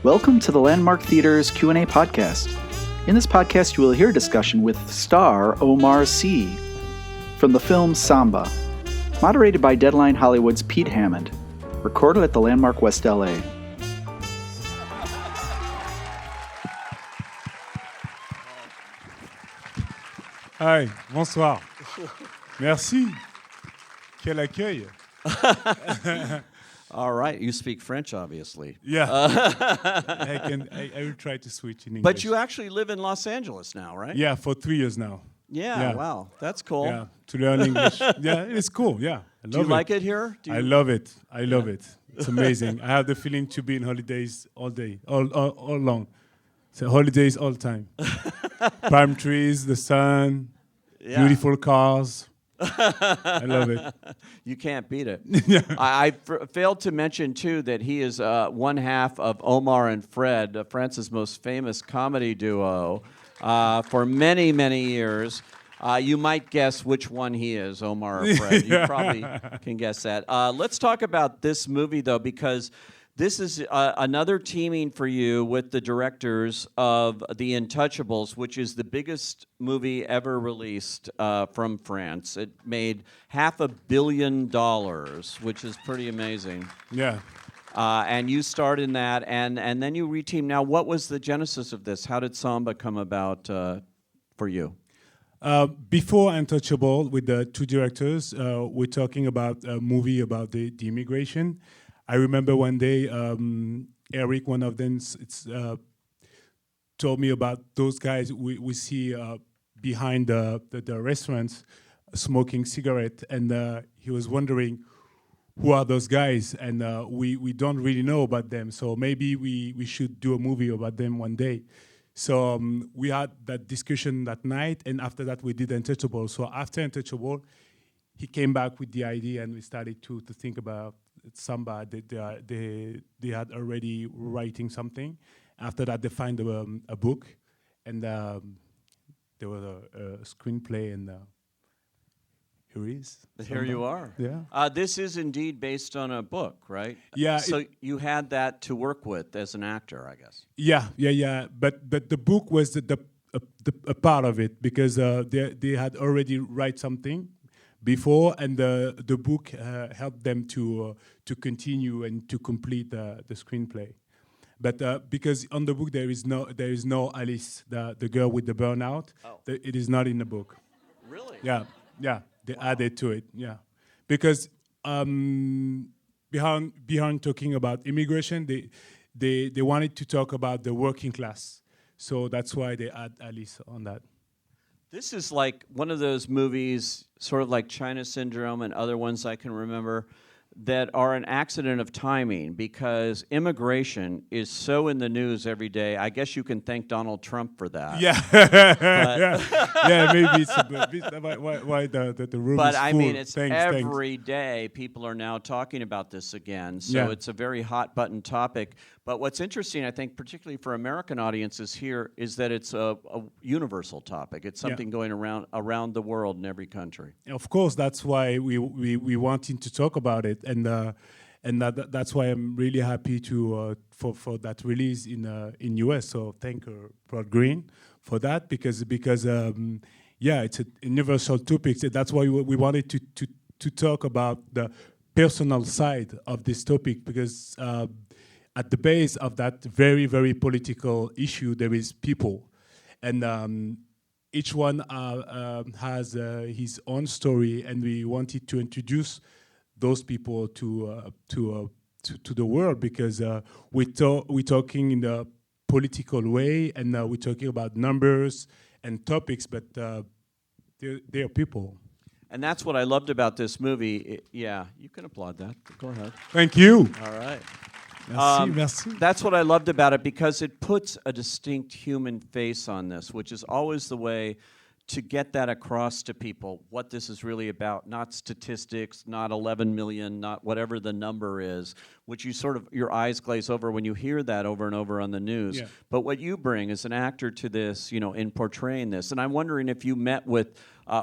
Welcome to the Landmark Theater's Q&A podcast. In this podcast, you will hear a discussion with star Omar Sy from the film Samba, moderated by Deadline Hollywood's Pete Hammond, recorded at the Landmark West LA. Hi, bonsoir. Merci. Quel accueil. All right, you speak French, obviously. Yeah. I will try to switch in English. But you actually live in Los Angeles now, right? Yeah, for 3 years now. Yeah, wow, that's cool. Yeah, to learn English. Yeah, it's cool, yeah. I love Do you like it here? I love it. I love it. It's amazing. I have the feeling to be in holidays all day, all long. So holidays all the time. Palm trees, the sun, beautiful cars. I love it. You can't beat it. Yeah. I failed to mention, too, that he is one half of Omar and Fred, France's most famous comedy duo, for many, many years. You might guess which one he is, Omar or Fred. You probably can guess that. Let's talk about this movie, though, because this is another teaming for you with the directors of The Untouchables, which is the biggest movie ever released from France. It made $500 million, which is pretty amazing. Yeah. And you starred in that, and then you reteamed. Now, what was the genesis of this? How did Samba come about for you? Before Untouchable, with the two directors, we're talking about a movie about the immigration. I remember one day, Eric, one of them, told me about those guys we see behind the restaurants smoking cigarette, and he was wondering who are those guys, and we don't really know about them. So maybe we should do a movie about them one day. So we had that discussion that night, and after that we did Untouchable. So after Untouchable, he came back with the idea, and we started to think about Samba. They had already writing something. After that, they find a book, and there was a screenplay, and here he is. Here you are. Yeah. This is indeed based on a book, right? Yeah. So you had that to work with as an actor, I guess. Yeah. But the book was a part of it, because they had already write something before, and the book helped them to continue and to complete the screenplay. But because on the book there is no Alice, the girl with the burnout. Oh. It is not in the book. Really? Yeah. They added to it. Yeah, because behind talking about immigration, they wanted to talk about the working class. So that's why they add Alice on that. This is like one of those movies, sort of like China Syndrome and other ones I can remember, that are an accident of timing, because immigration is so in the news every day. I guess you can thank Donald Trump for that. Yeah. Yeah, maybe it's a bit why the room but is full. I mean, it's Thanks. every day people are now talking about this again. So it's a very hot button topic. But what's interesting, I think, particularly for American audiences here, is that it's a universal topic. It's something going around the world in every country. Of course, that's why we wanted to talk about it, and that's why I'm really happy to for that release in US. So thank Broad Green for that, because it's a universal topic. So that's why we wanted to talk about the personal side of this topic, because at the base of that very, very political issue, there is people, and each one has his own story, and we wanted to introduce those people to the world, because we're talking in a political way, and we're talking about numbers and topics, but they're people. And that's what I loved about this movie. You can applaud that. Go ahead. Thank you. All right. Merci. That's what I loved about it, because it puts a distinct human face on this, which is always the way to get that across to people, what this is really about, not statistics, not 11 million, not whatever the number is, which you sort of, your eyes glaze over when you hear that over and over on the news. Yeah. But what you bring as an actor to this, in portraying this, and I'm wondering if you met with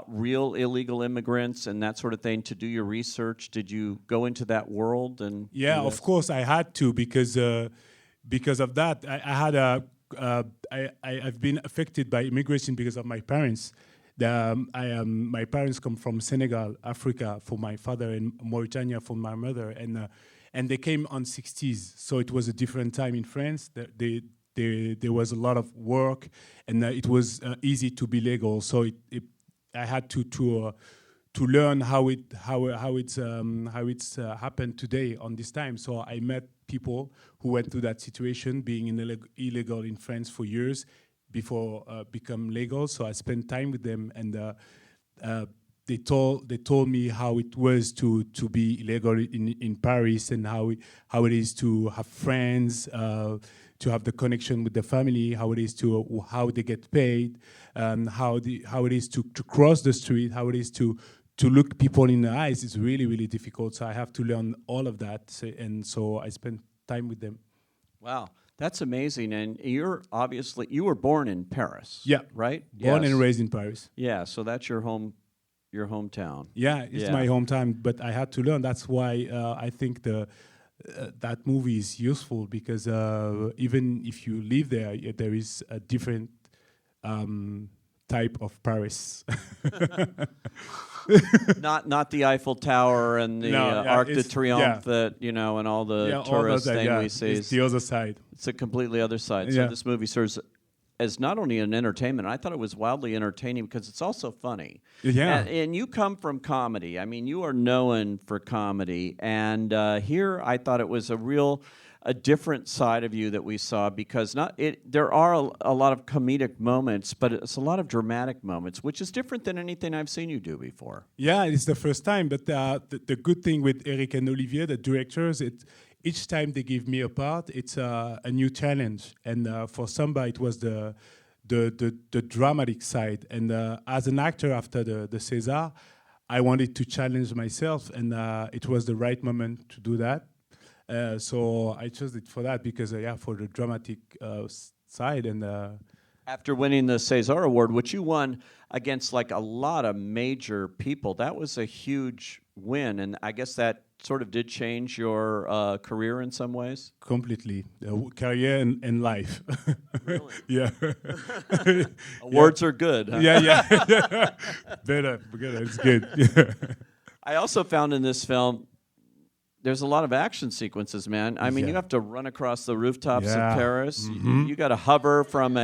real illegal immigrants and that sort of thing to do your research. Did you go into that world? And of course I had to, because because of that, I had a I've been affected by immigration because of my parents. My parents come from Senegal, Africa, for my father, and Mauritania for my mother, and they came on 60s, so it was a different time in France. There was a lot of work, and it was easy to be legal. So I had to learn how it's happened today on this time. So I met people who went through that situation, being illegal in France for years before become legal. So I spent time with them, and they told me how it was to be illegal in Paris, and how it is to have friends, to have the connection with the family, how it is how they get paid, how it is to cross the street, how it is to look people in the eyes. Is really, really difficult. So I have to learn all of that, and so I spend time with them. Wow, that's amazing. And you were born in Paris. Yeah, right. Born and raised in Paris. Yeah, so that's your hometown. Yeah, it's my hometown, but I had to learn. That's why I think that movie is useful, because even if you live there, there is a different type of Paris. not the Eiffel Tower and the Arc de Triomphe that and all the tourist thing we see. It's the other side. It's a completely other side. Yeah. So this movie serves as not only an entertainment. I thought it was wildly entertaining because it's also funny. Yeah. And you come from comedy. I mean, you are known for comedy, and here I thought it was a different side of you that we saw, because there are a lot of comedic moments, but it's a lot of dramatic moments, which is different than anything I've seen you do before. Yeah, it's the first time, but the good thing with Eric and Olivier, the directors, each time they give me a part, it's a new challenge. And for Samba, it was the dramatic side. And as an actor after the César, I wanted to challenge myself, and it was the right moment to do that. So I chose it for that, because for the dramatic side. And after winning the César Award, which you won against like a lot of major people, that was a huge win, and I guess that sort of did change your career in some ways. Completely, career and life. Really? Yeah. Awards are good. Huh? Yeah. Better. It's good. Yeah. I also found in this film, there's a lot of action sequences, man. I mean, you have to run across the rooftops of Paris. Mm-hmm. You got to hover from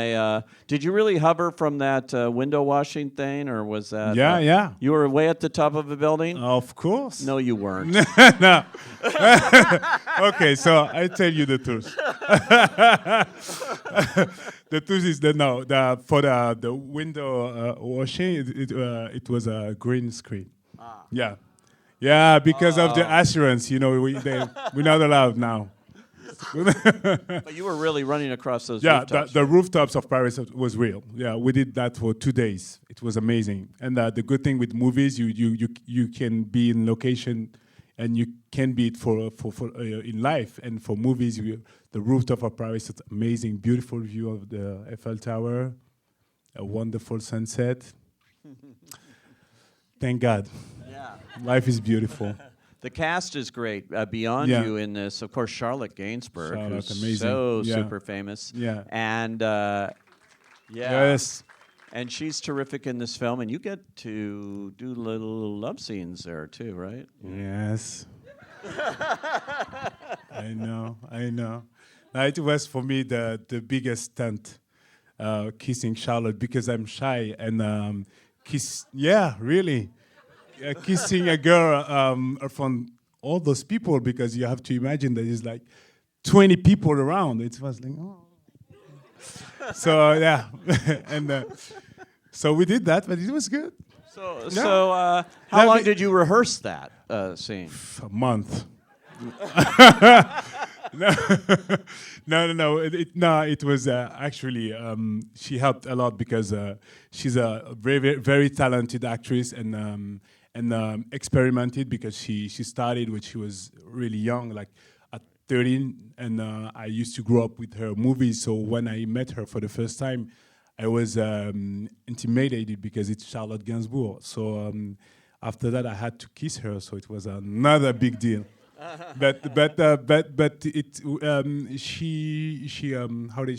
did you really hover from that window washing thing, or was that? Yeah. You were way at the top of a building? Of course. No, you weren't. No. Okay, so I tell you the truth. The truth is that for the window washing, it was a green screen. Ah. Yeah. Yeah, because of the assurance, we're not allowed now. But you were really running across those rooftops. The rooftops of Paris was real. Yeah, we did that for 2 days. It was amazing. And the good thing with movies, you can be in location, and you can be it for in life. And for movies, the rooftop of Paris is amazing, beautiful view of the Eiffel Tower, a wonderful sunset. Thank God. Yeah. Life is beautiful. The cast is great. Beyond you in this, of course, Charlotte Gainsbourg, who's amazing. super famous. Yeah. And Yes. And she's terrific in this film, and you get to do little love scenes there too, right? Yes. I know. It was for me the biggest stunt, kissing Charlotte, because I'm shy, and really. Kissing a girl from all those people, because you have to imagine that there's like 20 people around. It was like, oh. So, and so we did that, but it was good. So how long did you rehearse that scene? A month. No. It was actually she helped a lot, because she's a very, very talented actress, and experimented, because she started when she was really young, like at 13, and I used to grow up with her movies. So when I met her for the first time, I was intimidated, because it's Charlotte Gainsbourg. So after that, I had to kiss her. So it was another big deal. but it how did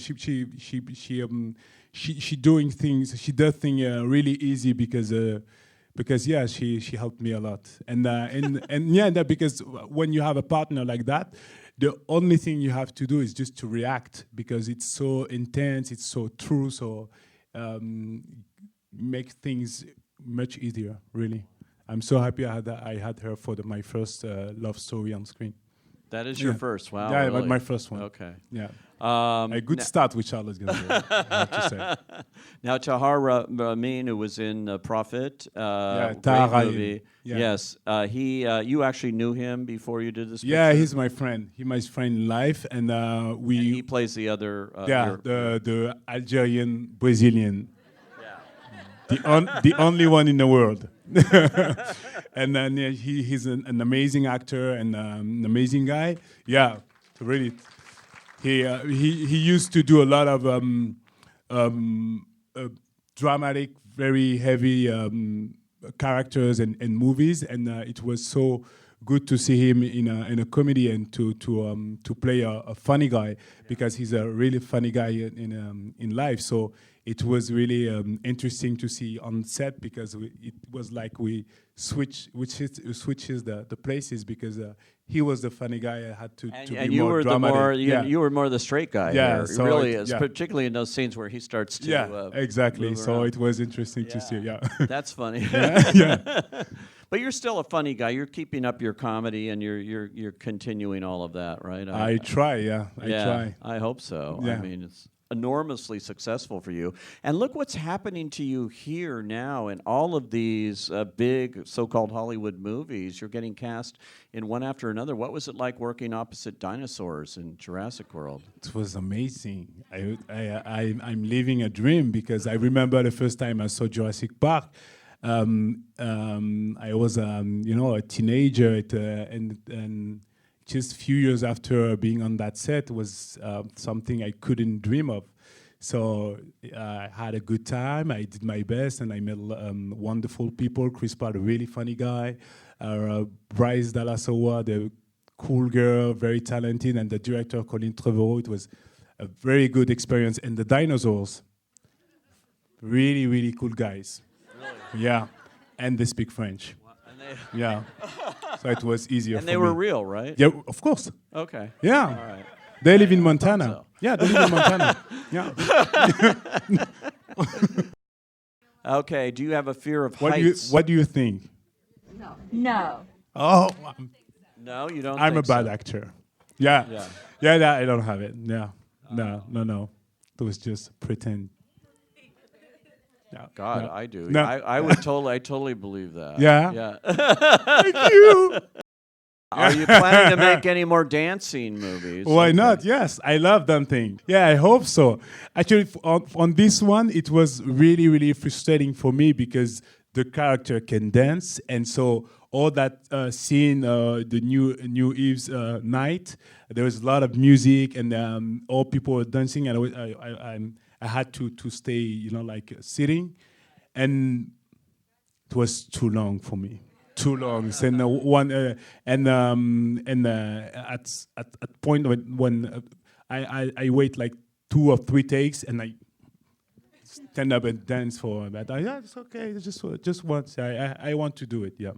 she doing things, she does things really easy because yeah, she helped me a lot, and yeah, that because when you have a partner like that, the only thing you have to do is just to react because it's so intense, it's so true, so make things much easier. Really, I'm so happy I had her for my first love story on screen. That is your first. Wow. Yeah, really? my first one. Okay. Yeah. A good start with Charlotte Gainsbourg, I have to say. Now, Tahar Ramin, who was in Prophet, Tahar great Rahim, movie. yeah. Yes, you actually knew him before you did this. Yeah, picture? he's my friend. He's my friend in life, and And he plays the other. the Algerian Brazilian, the only one in the world. And then he's an amazing actor and an amazing guy. Yeah, really. He used to do a lot of dramatic, very heavy characters and movies, and it was so good to see him in a comedy and to play a funny guy because he's a really funny guy in life. So it was really interesting to see on set because it was like we switches the places because he was the funny guy. I had to be and you more were dramatic. you were more the straight guy. Yeah, here. so It really it- is, yeah. particularly in those scenes where he starts to. Yeah, exactly. move So around. it was interesting to see. Yeah, That's funny. yeah. But you're still a funny guy. You're keeping up your comedy and you're continuing all of that, right? I try. Yeah, I try. I hope so. Yeah. I mean, it's enormously successful for you. And look what's happening to you here now in all of these big so-called Hollywood movies. You're getting cast in one after another. What was it like working opposite dinosaurs in Jurassic World? It was amazing. I'm living a dream because I remember the first time I saw Jurassic Park. I was, a teenager, and just a few years after being on that set was something I couldn't dream of. So I had a good time. I did my best, and I met wonderful people. Chris Pratt, a really funny guy. Bryce Dallas Howard, a cool girl, very talented, and the director, Colin Trevorrow. It was a very good experience. And the dinosaurs, really, really cool guys. Really? Yeah, and they speak French. Yeah, so it was easier And for they me. were real, right? Yeah, of course. Okay. Yeah. All right. They live in Montana. so. Yeah, they live in Montana. Yeah. Okay. Do you have a fear of What heights? do you think? No. Oh, No, you don't. I'm a think bad so. actor. Yeah. Yeah. Yeah, I don't have it. Yeah. No. It was just pretend. Yeah. God, no. I do. No. I would totally believe that. Yeah? Yeah. Thank you. Are you planning to make any more dancing movies? Why Okay. not? Yes, I love dancing. Yeah, I hope so. Actually, on this one, it was really, really frustrating for me because the character can dance, and so all that scene, the New Eve's night, there was a lot of music, and all people were dancing, and I had to stay, like sitting, and it was too long for me. Too long. And at point when I wait like 2 or 3 takes and I stand up and dance for that. Yeah, it's okay. It's just once. I want to do it. Yeah.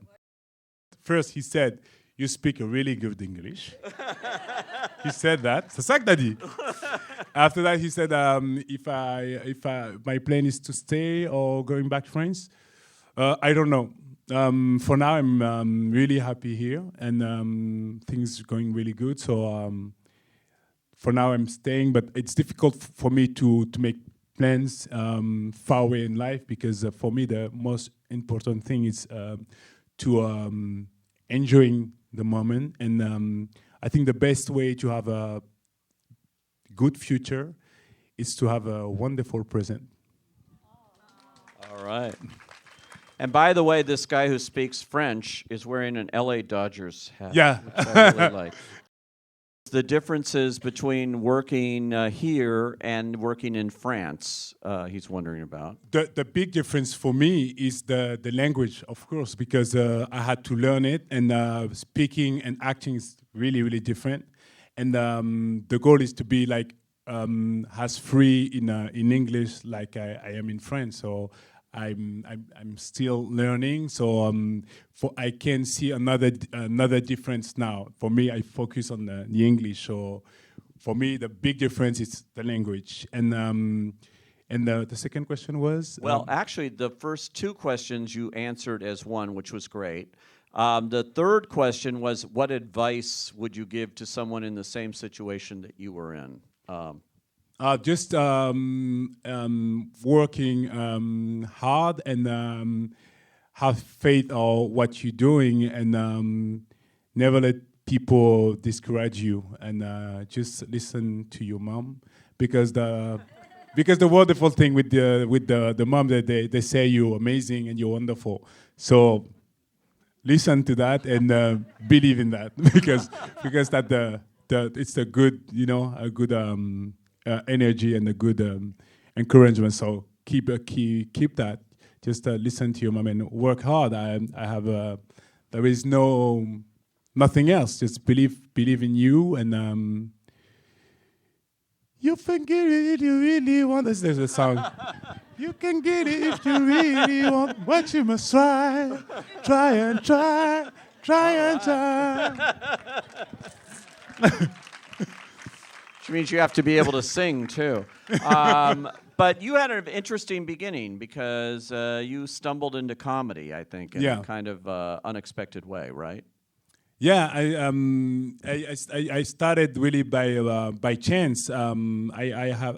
First he said, "You speak a really good English." He said that. C'est ça que t'as dit. After that he said, if my plan is to stay or going back to France, I don't know. For now, I'm really happy here, and things are going really good. So for now, I'm staying, but it's difficult for me to make plans far away in life because for me, the most important thing is to enjoying the moment. And I think the best way to have a good future is to have a wonderful present. All right. And by the way, this guy who speaks French is wearing an LA Dodgers hat. Yeah. Which I really like. the differences between working here and working in France. He's wondering about. The big difference for me is the language, of course, because I had to learn it, and speaking and acting is really, really different. And the goal is to be like as free in English like I am in French. So I'm still learning. So I can see another difference now. For me, I focus on the English. So for me, the big difference is the language. And the second question was? Well, actually, the first two questions you answered as one, which was great. The third question was, what advice would you give to someone in the same situation that you were in? Just working hard and have faith on what you're doing, and never let people discourage you, and just listen to your mom, because the wonderful thing with the mom, that they say you're amazing and you're wonderful. So listen to that and believe in that, because that it's a good, a good energy and a good encouragement. So keep that. Just listen to your mom and work hard. I have there is nothing else. Just believe in you, and you can get it if you really want. There's a song. You can get it if you really want, but you must try and try and try. Which means you have to be able to sing, too. But you had an interesting beginning, because you stumbled into comedy, I think, in a kind of unexpected way, right? Yeah, I started really by chance. I have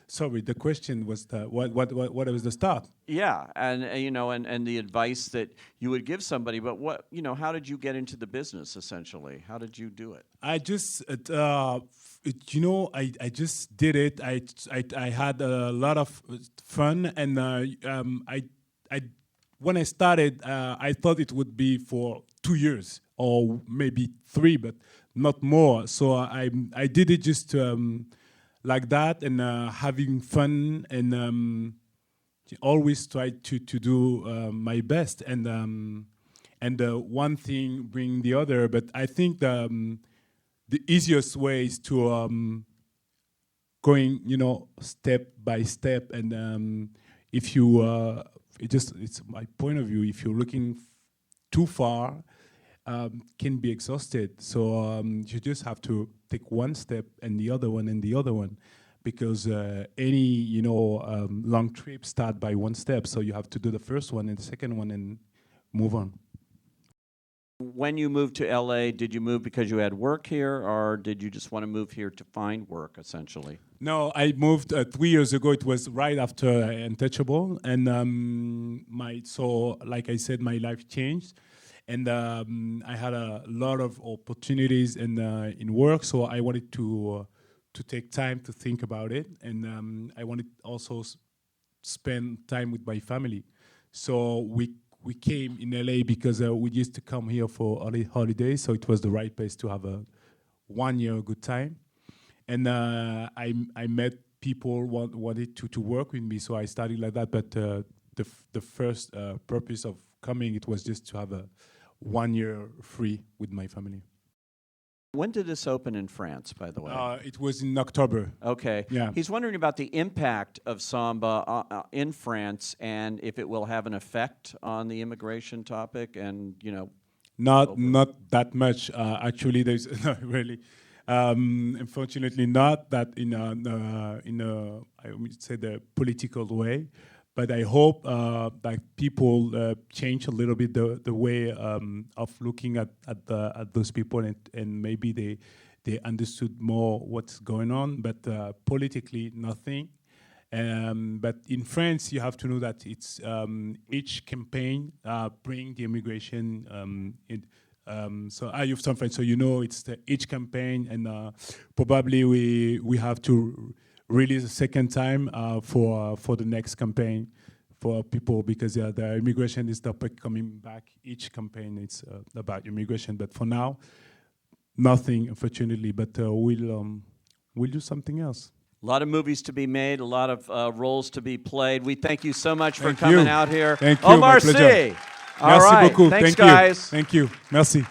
sorry. The question was what was the start? Yeah, and and the advice that you would give somebody. But how did you get into the business? Essentially, how did you do it? I just I just did it. I had a lot of fun, and I when I started, I thought it would be for 2 years or maybe 3, but not more. So I did it just like that, and having fun, and always try to do my best, and one thing bring the other. But I think the easiest way is to going step by step, and if you it's my point of view, if you're looking too far, can be exhausted. So you just have to take one step and the other one and the other one, because any long trip start by one step. So you have to do the first one and the second one and move on. When you moved to LA, did you move because you had work here, or did you just want to move here to find work, essentially? No, I moved 3 years ago. It was right after Untouchable, and so like I said, my life changed, and I had a lot of opportunities in work. So I wanted to take time to think about it, and I wanted also spend time with my family. So we came in LA because we used to come here for holidays, so it was the right place to have a 1 year good time. And I met people wanted to work with me, so I started like that. But the first purpose of coming, it was just to have a 1 year free with my family. When did this open in France, by the way? It was in October. Okay. Yeah. He's wondering about the impact of Samba in France, and if it will have an effect on the immigration topic, and Not that much. Actually, there's not really. Unfortunately, not that in a I would say the political way. But I hope that people change a little bit the way of looking at those people, and maybe they understood more what's going on. But politically, nothing. But in France, you have to know that it's each campaign bring the immigration. So you've some friends, so it's each campaign, and probably we have to release a second time for the next campaign for people, because the immigration is coming back. Each campaign it's about immigration, but for now, nothing, unfortunately. But we'll do something else. A lot of movies to be made, a lot of roles to be played. We thank you so much for Thank coming you. out here. Thank you, Omar my C. pleasure. All Merci right. beaucoup. Thanks, Thank guys. you. Thank you. Merci.